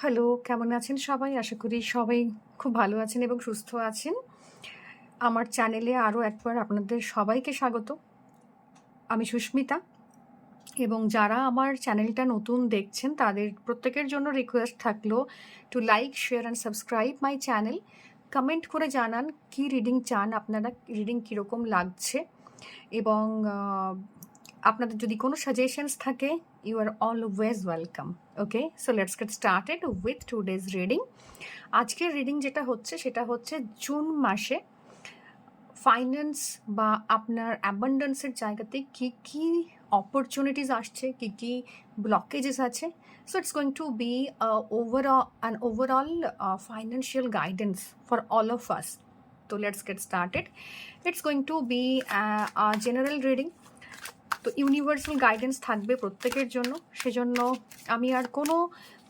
Hello, কেমন আছেন সবাই? আশা করি সবাই খুব ভালো আছেন এবং সুস্থ আছেন। আমার চ্যানেলে আরও একবার আপনাদের সবাইকে স্বাগত। আমি সুস্মিতা এবং যারা আমার চ্যানেলটা নতুন দেখছেন তাদের প্রত্যেকের জন্য রিকোয়েস্ট থাকলো to like, share and subscribe my channel. Comment করে জানান কি রিডিং চান আপনারা, রিডিং কীরকম লাগছে এবং আপনাদের যদি কোনো সাজেশনস থাকে, you are always welcome. Okay, so let's get started with today's reading. আজকের রিডিং যেটা হচ্ছে সেটা হচ্ছে জুন মাসে ফাইন্যান্স বা আপনার অ্যাবান্ডেন্সের জায়গাতে কী কী অপরচুনিটিস আসছে, কী কী ব্লকেজেস আছে। So it's going to be overall financial guidance for all of us. So let's get started. It's going to be a general reading. তো ইউনিভার্সাল গাইডেন্স থাকবে প্রত্যেকের জন্য, সেজন্য আমি আর কোনো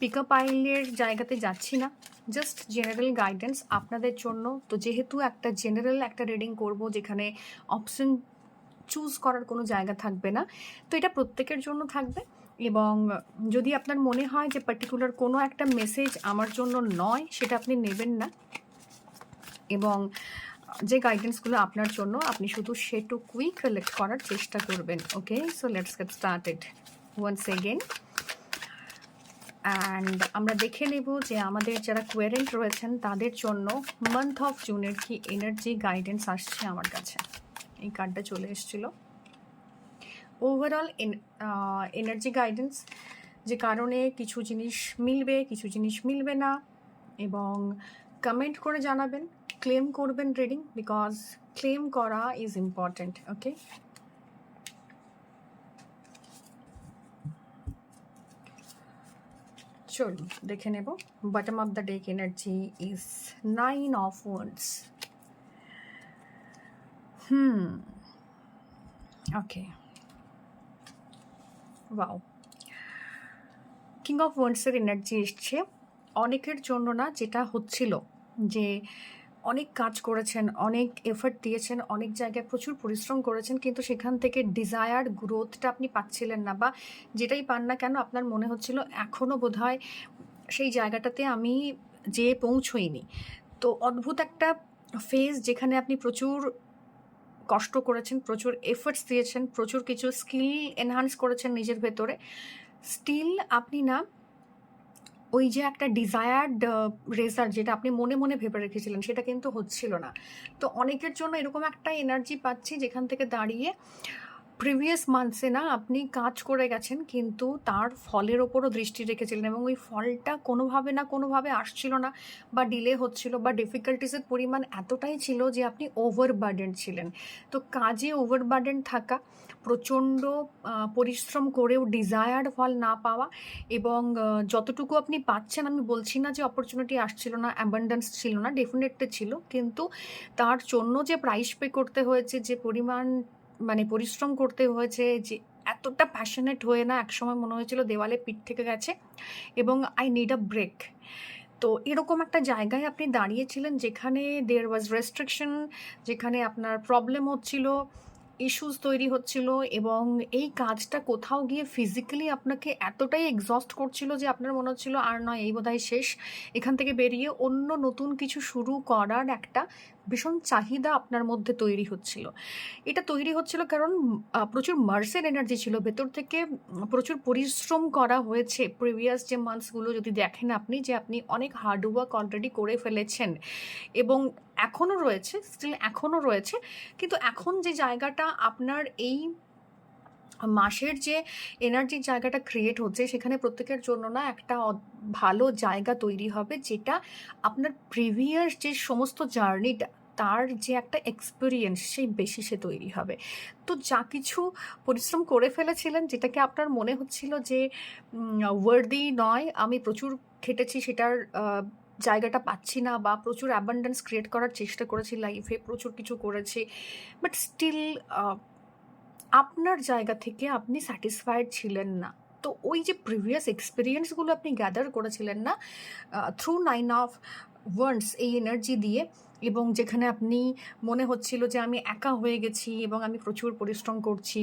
পিকআপ আইলের জায়গাতে যাচ্ছি না, জাস্ট জেনারেল গাইডেন্স আপনাদের জন্য। তো যেহেতু একটা জেনারেল একটা রিডিং করব যেখানে অপশন চুজ করার কোনো জায়গা থাকবে না, তো এটা প্রত্যেকের জন্য থাকবে। এবং যদি আপনার মনে হয় যে পার্টিকুলার কোনো একটা মেসেজ আমার জন্য নয়, সেটা আপনি নেবেন না এবং যে গাইডেন্সগুলো আপনার জন্য আপনি শুধু সেটুকুই কালেক্ট করার চেষ্টা করবেন। Okay, so let's get started once again. And আমরা দেখে নেব যে আমাদের যারা কোয়ারেন্ট রয়েছেন তাদের জন্য মান্থ অফ জুনের কি এনার্জি গাইডেন্স আসছে আমার কাছে। এই কার্ডটা চলে এসেছিল। ওভারঅল এনার্জি গাইডেন্স, যে কারণে কিছু জিনিস মিলবে, কিছু জিনিস মিলবে না, এবং কমেন্ট করে জানাবেন, ক্লেম করবেন রিডিং, বিকজ ক্লেম করা ইজ ইম্পর্টেন্ট। ওকে, চলুন দেখে নেব। Bottom of the deck energy is 9 of Wands. Okay, wow, king of ওয়ান্ডসের এনার্জি এসছে। অনেকের জন্য না, যেটা হচ্ছিল যে অনেক কাজ করেছেন, অনেক এফর্ট দিয়েছেন, অনেক জায়গায় প্রচুর পরিশ্রম করেছেন, কিন্তু সেখান থেকে ডিজায়ার্ড গ্রোথটা আপনি পাচ্ছিলেন না, বা যেটাই পান না কেন আপনার মনে হচ্ছিল এখনও বোধহয় সেই জায়গাটাতে আমি যেয়ে পৌঁছইনি। তো অদ্ভুত একটা ফেজ যেখানে আপনি প্রচুর কষ্ট করেছেন, প্রচুর এফর্টস দিয়েছেন, প্রচুর কিছু স্কিল এনহান্স করেছেন নিজের ভেতরে, স্টিল আপনি না ওই যে একটা ডিজায়ার্ড রেজাল্ট যেটা আপনি মনে মনে ভেবে রেখেছিলেন সেটা কিন্তু হচ্ছিল না। তো অনেকের জন্য এরকম একটা এনার্জি পাচ্ছি যেখান থেকে দাঁড়িয়ে প্রিভিয়াস মান্থসে না আপনি কাজ করে গেছেন, কিন্তু তার ফলের ওপরও দৃষ্টি রেখেছিলেন এবং ওই ফলটা কোনোভাবে না কোনোভাবে আসছিল না, বা ডিলে হচ্ছিল, বা ডিফিকাল্টিসের পরিমাণ এতটাই ছিল যে আপনি ওভারবার্ডেন ছিলেন। তো কাজে ওভারবার্ডেন থাকা, প্রচণ্ড পরিশ্রম করেও ডিজায়ার্ড ফল না পাওয়া, এবং যতটুকু আপনি পাচ্ছেন, আমি বলছি না যে অপরচুনিটি আসছিল না, অ্যাবান্ডেন্স ছিল না, ডেফিনেটলি ছিল, কিন্তু তার জন্য যে প্রাইস পে করতে হয়েছে, যে পরিমাণ মানে পরিশ্রম করতে হয়েছে, যে এতটা প্যাশনেট হয়ে না একসময় মনে হয়েছিল দেওয়ালে পিঠ থেকে গেছে এবং আই নিড আ ব্রেক। তো এরকম একটা জায়গায় আপনি দাঁড়িয়েছিলেন যেখানে দেয়ার ওয়াজ রেস্ট্রিকশন, যেখানে আপনার প্রবলেম হচ্ছিল, ইস্যুস তৈরি হচ্ছিল, এবং এই কাজটা কোথাও গিয়ে ফিজিক্যালি আপনাকে এতটাই এক্সস্ট করছিল যে আপনার মনে হচ্ছিল আর নয়, এই বোধহয় শেষ, এখান থেকে বেরিয়ে অন্য নতুন কিছু শুরু করার একটা ভীষণ চাহিদা আপনার মধ্যে তৈরি হচ্ছিল। এটা তৈরি হচ্ছিল কারণ প্রচুর মার্সের এনার্জি ছিল ভেতর থেকে, প্রচুর পরিশ্রম করা হয়েছে প্রিভিয়াস যে মান্থসগুলো যদি দেখেন আপনি, যে আপনি অনেক হার্ডওয়ার্ক অলরেডি করে ফেলেছেন এবং এখনও রয়েছে, স্টিল এখনও রয়েছে, কিন্তু এখন যে জায়গাটা আপনার এই মাসের যে এনার্জির জায়গাটা ক্রিয়েট হচ্ছে, সেখানে প্রত্যেকের জন্য না একটা ভালো জায়গা তৈরি হবে, যেটা আপনার প্রিভিয়াস যে সমস্ত জার্নিটা, তার যে একটা এক্সপিরিয়েন্স সেই বেসিসে তৈরি হবে। তো যা কিছু পরিশ্রম করে ফেলেছিলেন, যেটাকে আপনার মনে হচ্ছিল যে ওয়ার্দি নয়, আমি প্রচুর খেটেছি, সেটার জায়গাটা পাচ্ছি না, বা প্রচুর অ্যাবান্ডেন্স ক্রিয়েট করার চেষ্টা করেছি লাইফে, প্রচুর কিছু করেছি, বাট স্টিল আপনার জায়গা থেকে আপনি স্যাটিসফাইড ছিলেন না। তো ওই যে প্রিভিয়াস এক্সপিরিয়েন্সগুলো আপনি গ্যাদার করেছিলেন না থ্রু 9 of Wands এই এনার্জি দিয়ে, এবং যেখানে আপনি মনে হচ্ছিল যে আমি একা হয়ে গেছি এবং আমি প্রচুর পরিশ্রম করছি,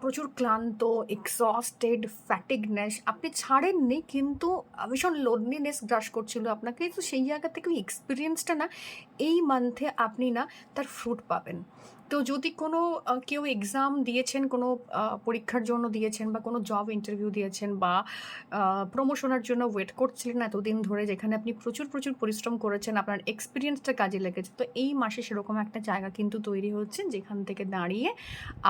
প্রচুর ক্লান্ত, এক্সস্টেড, ফ্যাটিগনেস আপনি ছাড়েননি, কিন্তু ভীষণ লোনলিনেস গ্রাস করছিল আপনাকে। তো সেই জায়গা থেকে ওই এক্সপিরিয়েন্সটা না এই মান্থে আপনি না তার ফ্রুট পাবেন। তো যদি কোনো কেউ এক্সাম দিয়েছেন, কোনো পরীক্ষার জন্য দিয়েছেন, বা কোনো জব ইন্টারভিউ দিয়েছেন, বা প্রমোশনের জন্য ওয়েট করছিলেন এতদিন ধরে, যেখানে আপনি প্রচুর প্রচুর পরিশ্রম করেছেন, আপনার এক্সপিরিয়েন্সটা কাজে লেগেছে, তো এই মাসে সেরকম একটা জায়গা কিন্তু তৈরি হচ্ছে, যেখান থেকে দাঁড়িয়ে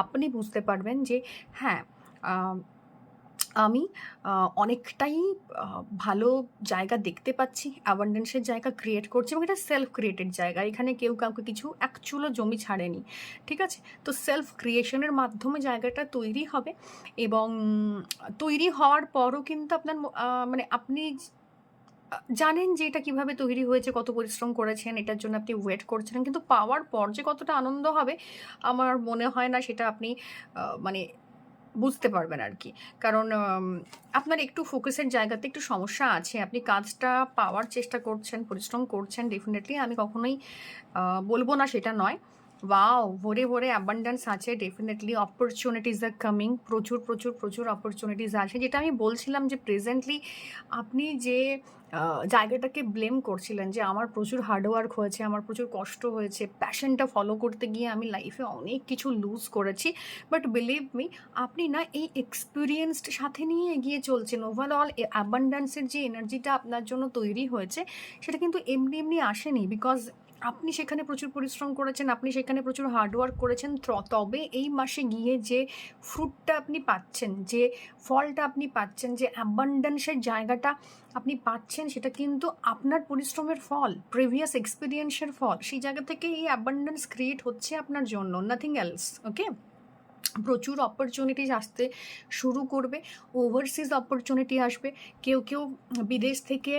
আপনি বুঝতে পারবেন যে হ্যাঁ, আমি অনেকটাই ভালো জায়গা দেখতে পাচ্ছি, অ্যাবান্ডেন্সের জায়গা ক্রিয়েট করছি, এবং এটা সেলফ ক্রিয়েটেড জায়গা। এখানে কেউ কাউকে কিছু এক চুলো জমি ছাড়েনি, ঠিক আছে? তো সেলফ ক্রিয়েশনের মাধ্যমে জায়গাটা তৈরি হবে, এবং তৈরি হওয়ার পরও কিন্তু আপনার মানে আপনি জানেন যে এটা কিভাবে তৈরি হয়েছে, কত পরিশ্রম করেছেন, এটার জন্য আপনি ওয়েট করছিলেন, কিন্তু পাওয়ার পর যে কতটা আনন্দ হবে আমার মনে হয় না সেটা আপনি মানে বুঝতে পারবেন আর কি। কারণ আপনার একটু ফোকাসের জায়গাতে একটু সমস্যা আছে। আপনি কাজটা পাওয়ার চেষ্টা করছেন, পরিশ্রম করছেন ডেফিনেটলি, আমি কখনোই বলবো না সেটা নয়। ওয়াও! ভরে, ভরে অ্যাবান্ডেন্স আছে ডেফিনেটলি, অপরচুনিটিস আর কামিং, প্রচুর, প্রচুর, প্রচুর অপরচুনিটিস আছে। যেটা আমি বলছিলাম যে প্রেজেন্টলি আপনি যে জায়গাটাকে ব্লেম করছিলেন যে আমার প্রচুর হার্ডওয়ার্ক হয়েছে, আমার প্রচুর কষ্ট হয়েছে, প্যাশনটা ফলো করতে গিয়ে আমি লাইফে অনেক কিছু লুজ করেছি। বাট বিলিভ মি, আপনি না এই এক্সপিরিয়েন্সড সাথে নিয়ে এগিয়ে চলছেন। ওভারঅল অ্যাবান্ডেন্সের যে এনার্জিটা আপনার জন্য তৈরি হয়েছে, সেটা কিন্তু এমনি এমনি আসেনি, বিকজ আপনি সেখানে প্রচুর পরিশ্রম করেছেন, আপনি সেখানে প্রচুর হার্ডওয়ার্ক করেছেন। তবে এই মাসে গিয়ে যে ফ্রুটটা আপনি পাচ্ছেন, যে ফলটা আপনি পাচ্ছেন, যে অ্যাবান্ডেন্সের জায়গাটা আপনি পাচ্ছেন, সেটা কিন্তু আপনার পরিশ্রমের ফল, প্রিভিয়াস এক্সপিরিয়েন্সের ফল। সেই জায়গা থেকে এই অ্যাবান্ডেন্স ক্রিয়েট হচ্ছে আপনার জন্য, নাথিং এলস। ওকে? প্রচুর অপরচুনিটিস আসতে শুরু করবে, ওভারসিজ অপরচুনিটি আসবে। কেউ কেউ বিদেশ থেকে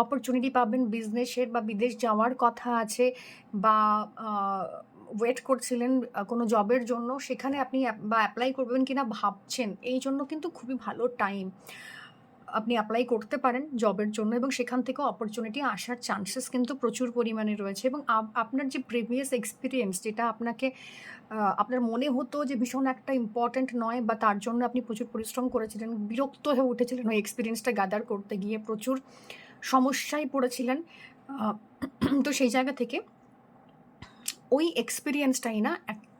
অপরচুনিটি পাবেন বিজনেসের, বা বিদেশ যাওয়ার কথা আছে, বা ওয়েট করছিলেন কোনো জবের জন্য, সেখানে আপনি বা অ্যাপ্লাই করবেন কিনা ভাবছেন, এই জন্য কিন্তু খুবই ভালো টাইম। আপনি অ্যাপ্লাই করতে পারেন জবের জন্য, এবং সেখান থেকে অপরচুনিটি আসার চান্সেস কিন্তু প্রচুর পরিমাণে রয়েছে। এবং আপনার যে প্রিভিয়াস এক্সপিরিয়েন্স, যেটা আপনাকে আপনার মনে হতো যে ভীষণ একটা ইম্পর্ট্যান্ট নয়, বা তার জন্য আপনি প্রচুর পরিশ্রম করেছিলেন, বিরক্ত হয়ে উঠেছিলেন ওই এক্সপিরিয়েন্সটা গ্যাদার করতে গিয়ে, প্রচুর সমস্যায় পড়েছিলেন, তো সেই জায়গা থেকে ওই এক্সপিরিয়েন্সটাই না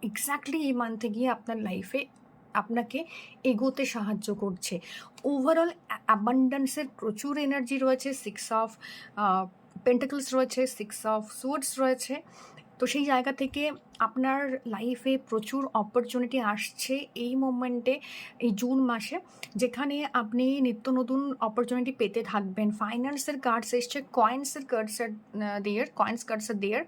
এক্স্যাক্টলি এই মান্থে গিয়ে আপনার লাইফে আপনাকে এগোতে সাহায্য করছে। ওভারঅল অ্যাবান্ডেন্সের প্রচুর এনার্জি রয়েছে, 6 অফ পেন্টাকলস রয়েছে, 6 অফ সোয়ার্ডস রয়েছে। তো সেই জায়গা থেকে আপনার লাইফে প্রচুর অপরচুনিটি আসছে এই মোমেন্টে, এই জুন মাসে, যেখানে আপনি নিত্য নতুন অপরচুনিটি পেতে থাকবেন। ফাইন্যান্সের কার্ডস এসছে, কয়েন্সের কার্ডসের দেয়ার,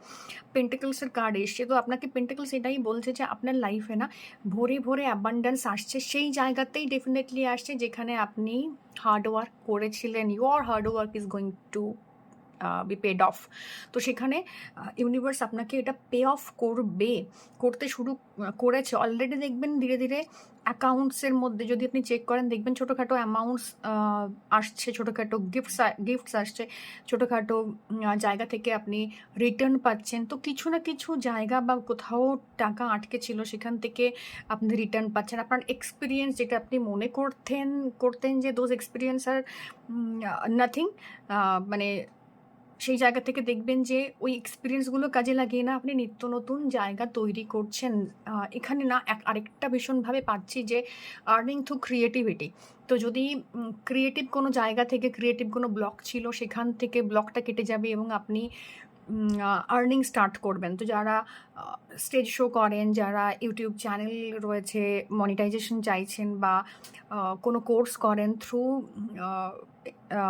পেন্টিকলসের কার্ড এসছে। তো আপনাকে পেন্টিকলস এটাই বলছে যে আপনার লাইফে না ভরে ভরে অ্যাবান্ডেন্স আসছে, সেই জায়গাতেই ডেফিনেটলি আসছে যেখানে আপনি হার্ডওয়ার্ক করেছিলেন। Your hard work is going to be paid off. তো সেখানে ইউনিভার্স আপনাকে এটা পে অফ করতে শুরু করেছে অলরেডি। দেখবেন ধীরে ধীরে অ্যাকাউন্টসের মধ্যে যদি আপনি চেক করেন, দেখবেন ছোটোখাটো অ্যামাউন্টস আসছে, ছোটোখাটো গিফটস আসছে, ছোটোখাটো জায়গা থেকে আপনি রিটার্ন পাচ্ছেন। তো কিছু না কিছু জায়গা বা কোথাও টাকা আটকে ছিল, সেখান থেকে আপনি রিটার্ন পাচ্ছেন। আপনার এক্সপিরিয়েন্স, যেটা আপনি মনে করতেন যে দোজ এক্সপিরিয়েন্স আর নাথিং, মানে সেই জায়গা থেকে দেখবেন যে ওই এক্সপিরিয়েন্সগুলো কাজে লাগিয়ে না আপনি নিত্য নতুন জায়গা তৈরি করছেন। এখানে না আরেকটা ভীষণভাবে পাচ্ছি যে আর্নিং থ্রু ক্রিয়েটিভিটি। তো যদি ক্রিয়েটিভ কোনো জায়গা থেকে ক্রিয়েটিভ কোনো ব্লক ছিল, সেখান থেকে ব্লকটা কেটে যাবে এবং আপনি আর্নিং স্টার্ট করবেন। তো যারা স্টেজ শো করেন, যারা ইউটিউব চ্যানেল রয়েছে, মনিটাইজেশন চাইছেন, বা কোনো কোর্স করেন থ্রু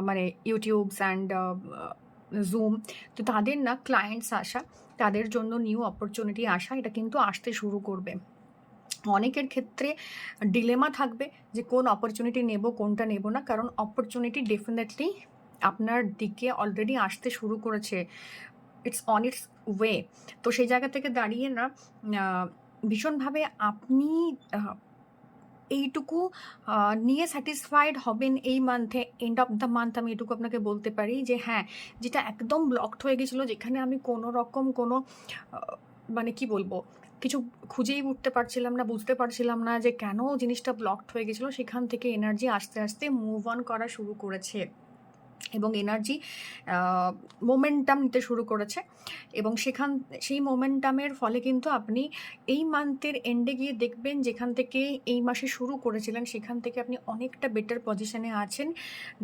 মানে ইউটিউবস অ্যান্ড জুম, তো তাদের না ক্লায়েন্টস আসা, তাদের জন্য নিউ অপরচুনিটি আসা, এটা কিন্তু আসতে শুরু করবে। অনেকের ক্ষেত্রে ডিলেমা থাকবে যে কোন অপরচুনিটি নেব, কোনটা নেব না, কারণ অপরচুনিটি ডেফিনেটলি আপনার দিকে অলরেডি আসতে শুরু করেছে, ইটস অন ইটস ওয়ে। তো সেই জায়গা থেকে দাঁড়িয়ে না ভীষণভাবে আপনি এইটুকু নিয়ে স্যাটিসফাইড হবেন এই মান্থে, এন্ড অফ দ্য মান্থ আমি এটুকু আপনাকে বলতে পারি যে হ্যাঁ, যেটা একদম ব্লকড হয়ে গেছিলো, যেখানে আমি কোনো রকম কোনো মানে কি বলবো, কিছু খুঁজেই উঠতে পারছিলাম না, বুঝতে পারছিলাম না যে কেন জিনিসটা ব্লকড হয়ে গেছিলো, সেখান থেকে এনার্জি আস্তে আস্তে মুভ অন করা শুরু করেছে এবং এনার্জি মোমেন্টাম নিতে শুরু করেছে। এবং সেই মোমেন্টামের ফলে কিন্তু আপনি এই মান্থের এন্ডে গিয়ে দেখবেন যেখান থেকে এই মাসে শুরু করেছিলেন সেখান থেকে আপনি অনেকটা বেটার পজিশনে আছেন।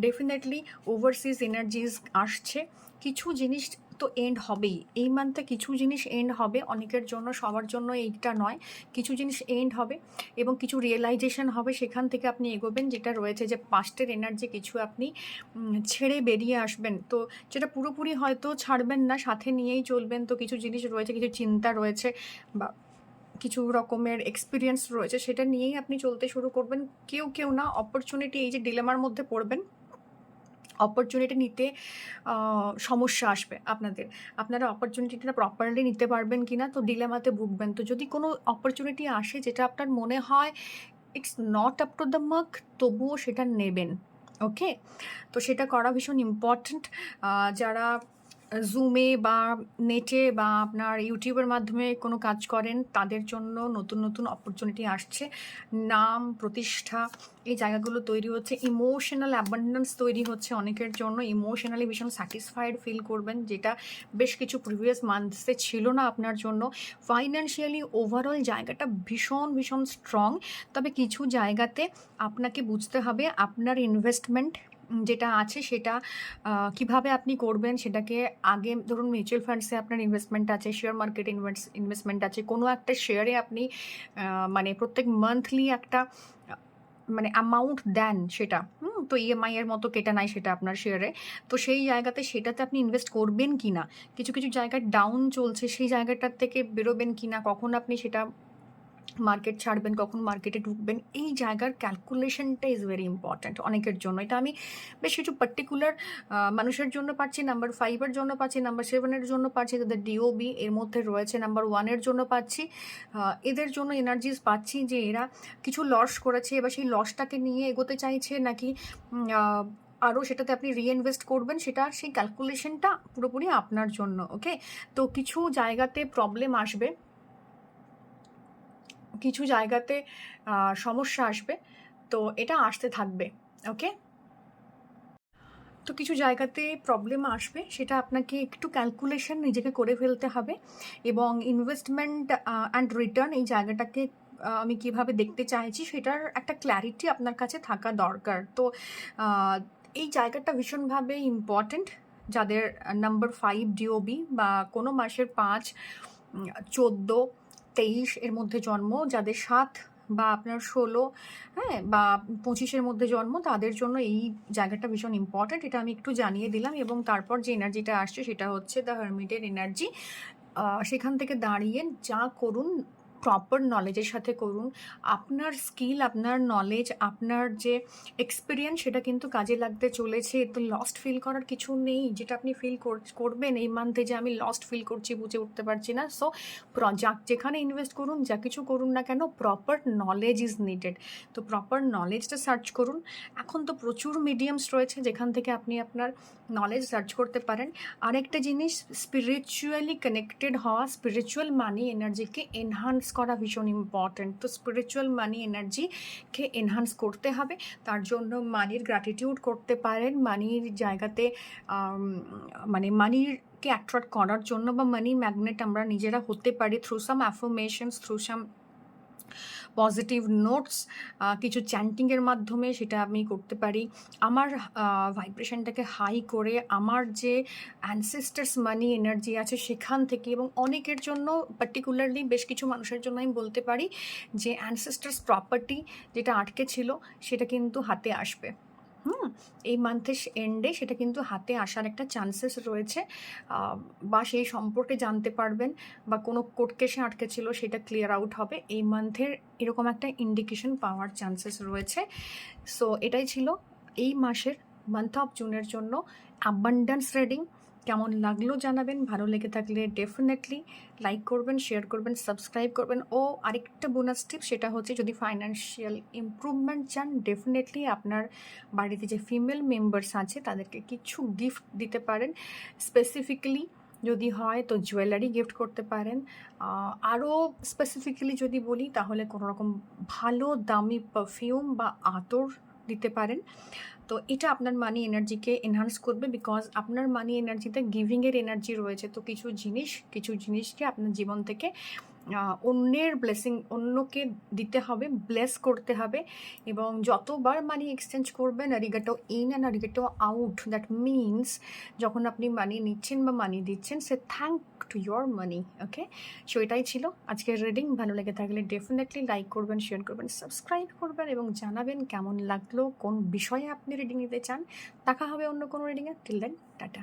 ডেফিনেটলি ওভারসিজ এনার্জিজ আসছে, কিছু জিনিস তো এন্ড হবেই এই মান্থে, কিছু জিনিস এন্ড হবে অনেকের জন্য, সবার জন্য এইটা নয়, কিছু জিনিস এন্ড হবে এবং কিছু রিয়েলাইজেশন হবে, সেখান থেকে আপনি এগোবেন। যেটা রয়েছে যে পাস্টের এনার্জি কিছু আপনি ছেড়ে বেরিয়ে আসবেন, তো যেটা পুরোপুরি হয়তো ছাড়বেন না, সাথে নিয়েই চলবেন। তো কিছু জিনিস রয়েছে, কিছু চিন্তা রয়েছে বা কিছু রকমের এক্সপিরিয়েন্স রয়েছে, সেটা নিয়েই আপনি চলতে শুরু করবেন। কেউ কেউ না অপরচুনিটি, এই যে ডিলেমার মধ্যে পড়বেন, অপরচুনিটি নিতে সমস্যা আসবে আপনারা অপরচুনিটিটা প্রপারলি নিতে পারবেন কি না, তো ডিলেমাতে ভুগবেন। তো যদি কোনো অপরচুনিটি আসে যেটা আপনার মনে হয় it's not up to the mark, তবুও সেটা নেবেন। ওকে, তো সেটা করা ভীষণ ইম্পর্ট্যান্ট। যারা জুমে বা নেটে বা আপনার ইউটিউবের মাধ্যমে কোনো কাজ করেন, তাদের জন্য নতুন নতুন অপরচুনিটি আসছে, নাম প্রতিষ্ঠা এই জায়গাগুলো তৈরি হচ্ছে, ইমোশনাল অ্যাবান্ডেন্স তৈরি হচ্ছে অনেকের জন্য, ইমোশনালি ভীষণ স্যাটিসফাইড ফিল করবেন, যেটা বেশ কিছু প্রিভিয়াস মান্থসে ছিল না আপনার জন্য। ফাইন্যান্সিয়ালি ওভারঅল জায়গাটা ভীষণ ভীষণ স্ট্রং, তবে কিছু জায়গাতে আপনাকে বুঝতে হবে আপনার ইনভেস্টমেন্ট যেটা আছে সেটা কিভাবে আপনি করবেন সেটাকে। আগে ধরুন মিউচুয়াল ফান্ডসে আপনার ইনভেস্টমেন্ট আছে, শেয়ার মার্কেট ইনভেস্টমেন্ট আছে, কোনো একটা শেয়ারে আপনি মানে প্রত্যেক মান্থলি একটা মানে অ্যামাউন্ট দেন, সেটা তো ইএমআই এর মতো কেটে নাই সেটা আপনার শেয়ারে, তো সেই জায়গাতে সেটাতে আপনি ইনভেস্ট করবেন কি না, কিছু কিছু জায়গায় ডাউন চলছে সেই জায়গাটার থেকে বেরোবেন কি না, কখন আপনি সেটা মার্কেট ছাড়বেন, কখন মার্কেটে ঢুকবেন, এই জায়গার ক্যালকুলেশনটা ইজ ভেরি ইম্পর্ট্যান্ট অনেকের জন্য। এটা আমি বেশ কিছু পার্টিকুলার মানুষের জন্য পাচ্ছি, নাম্বার 5-এর জন্য পাচ্ছি, নাম্বার 7-এর জন্য পাচ্ছি, যাদের ডিওবি এর মধ্যে রয়েছে, নাম্বার 1-এর জন্য পাচ্ছি। এদের জন্য এনার্জিস পাচ্ছি যে এরা কিছু লস করেছে, এবার সেই লসটাকে নিয়ে এগোতে চাইছে নাকি আরও সেটাতে আপনি রিইনভেস্ট করবেন, সেটা সেই ক্যালকুলেশনটা পুরোপুরি আপনার জন্য। ওকে, তো কিছু জায়গাতে প্রবলেম আসবে, কিছু জায়গাতে সমস্যা আসবে, তো এটা আসতে থাকবে। ওকে, তো কিছু জায়গাতে প্রবলেম আসবে, সেটা আপনাকে একটু ক্যালকুলেশন নিজেকে করে ফেলতে হবে, এবং ইনভেস্টমেন্ট অ্যান্ড রিটার্ন এই জায়গাটাকে আমি কিভাবে দেখতে চাইছি সেটার একটা ক্ল্যারিটি আপনার কাছে থাকা দরকার। তো এই জায়গাটা ভীষণভাবে ইম্পর্ট্যান্ট। যাদের নাম্বার 5 ডিওবি বা কোনো মাসের 5, 14, 23 এর মধ্যে জন্ম, যাদের 7 বা আপনার 16, হ্যাঁ, বা 25-এর মধ্যে জন্ম, তাদের জন্য এই জায়গাটা ভীষণ ইম্পর্ট্যান্ট। এটা আমি একটু জানিয়ে দিলাম, এবং তারপর যে এনার্জিটা আসছে সেটা হচ্ছে দ্য হারমিটের এনার্জি। সেখান থেকে দাঁড়িয়ে যা করুন প্রপার নলেজের সাথে করুন। আপনার স্কিল, আপনার নলেজ, আপনার যে এক্সপিরিয়েন্স সেটা কিন্তু কাজে লাগতে চলেছে। তো লস্ট ফিল করার কিছু নেই, যেটা আপনি ফিল করবেন এই মান্থে যে আমি লস্ট ফিল করছি, বুঝে উঠতে পারছি না। সো যেখানে ইনভেস্ট করুন, যা কিছু করুন না কেন, প্রপার নলেজ ইজ নিডেড। তো প্রপার নলেজটা সার্চ করুন। এখন তো প্রচুর মিডিয়ামস রয়েছে যেখান থেকে আপনি আপনার নলেজ সার্চ করতে পারেন। আরেকটা জিনিস, স্পিরিচুয়ালি কানেক্টেড হওয়া, স্পিরিচুয়াল মানি এনার্জিকে এনহান্স করা ভীষণ ইম্পর্ট্যান্ট। তো স্পিরিচুয়াল মানি এনার্জিকে এনহান্স করতে হবে, তার জন্য মানির গ্র্যাটিটিউড করতে পারেন। মানির জায়গাতে মানে মানিরকে অ্যাট্রাক্ট করার জন্য বা মানি ম্যাগনেট আমরা নিজেরা হতে পারি থ্রু সাম অ্যাফার্মেশনস, থ্রু সাম পজিটিভ নোটস, কিছু চ্যান্টিংয়ের মাধ্যমে সেটা আমি করতে পারি। আমার ভাইব্রেশনটাকে হাই করে আমার যে অ্যানসেস্টার্স মানি এনার্জি আছে সেখান থেকে, এবং অনেকের জন্য পার্টিকুলারলি বেশ কিছু মানুষের জন্য আমি বলতে পারি যে অ্যানসেস্টার্স প্রপার্টি যেটা আটকে ছিল সেটা কিন্তু হাতে আসবে। এই মান্থের এন্ডে সেটা কিন্তু হাতে আসার একটা চান্সেস রয়েছে, বা সেই সম্পর্কে জানতে পারবেন, বা কোনো কোর্ট কেসে আটকে ছিল সেটা ক্লিয়ার আউট হবে এই মান্থের, এরকম একটা ইন্ডিকেশন পাওয়ার চান্সেস রয়েছে। সো এটাই ছিল এই মাসের মান্থ অফ জুনের জন্য অ্যাবান্ডেন্স রিডিং। কেমন লাগলো জানাবেন, ভালো লেগে থাকলে ডেফিনেটলি লাইক করবেন, শেয়ার করবেন, সাবস্ক্রাইব করবেন। ও আরেকটা বোনাস টিপ, সেটা হচ্ছে যদি ফাইন্যান্সিয়াল ইমপ্রুভমেন্ট চান, ডেফিনেটলি আপনার বাড়িতে যে ফিমেল মেম্বার্স আছে তাদেরকে কিছু গিফট দিতে পারেন। স্পেসিফিক্যালি যদি হয় তো জুয়েলারি গিফট করতে পারেন। আরও স্পেসিফিক্যালি যদি বলি তাহলে কোনো রকম ভালো দামি পারফিউম বা আতর দিতে পারেন। তো এটা আপনার মানি এনার্জিকে এনহান্স করবে, বিকজ আপনার মানি এনার্জিতে গিভিংয়ের এনার্জি রয়েছে। তো কিছু জিনিসকে আপনার জীবন থেকে অন্যের ব্লেসিং, অন্যকে দিতে হবে, ব্লেস করতে হবে। এবং যতবার মানি এক্সচেঞ্জ করবেন, আরিগাটো ইন অ্যান্ড আরিগাটো আউট, দ্যাট মিনস যখন আপনি মানি নিচ্ছেন বা মানি দিচ্ছেন, say thank to your money. Okay, so এটাই ছিল আজকের রিডিং। ভালো লেগে থাকলে ডেফিনেটলি লাইক করবেন, শেয়ার করবেন, সাবস্ক্রাইব করবেন এবং জানাবেন কেমন লাগলো, কোন বিষয়ে আপনি রিডিং নিতে চান। দেখা হবে অন্য কোনো রিডিংয়ে। Till then, tata.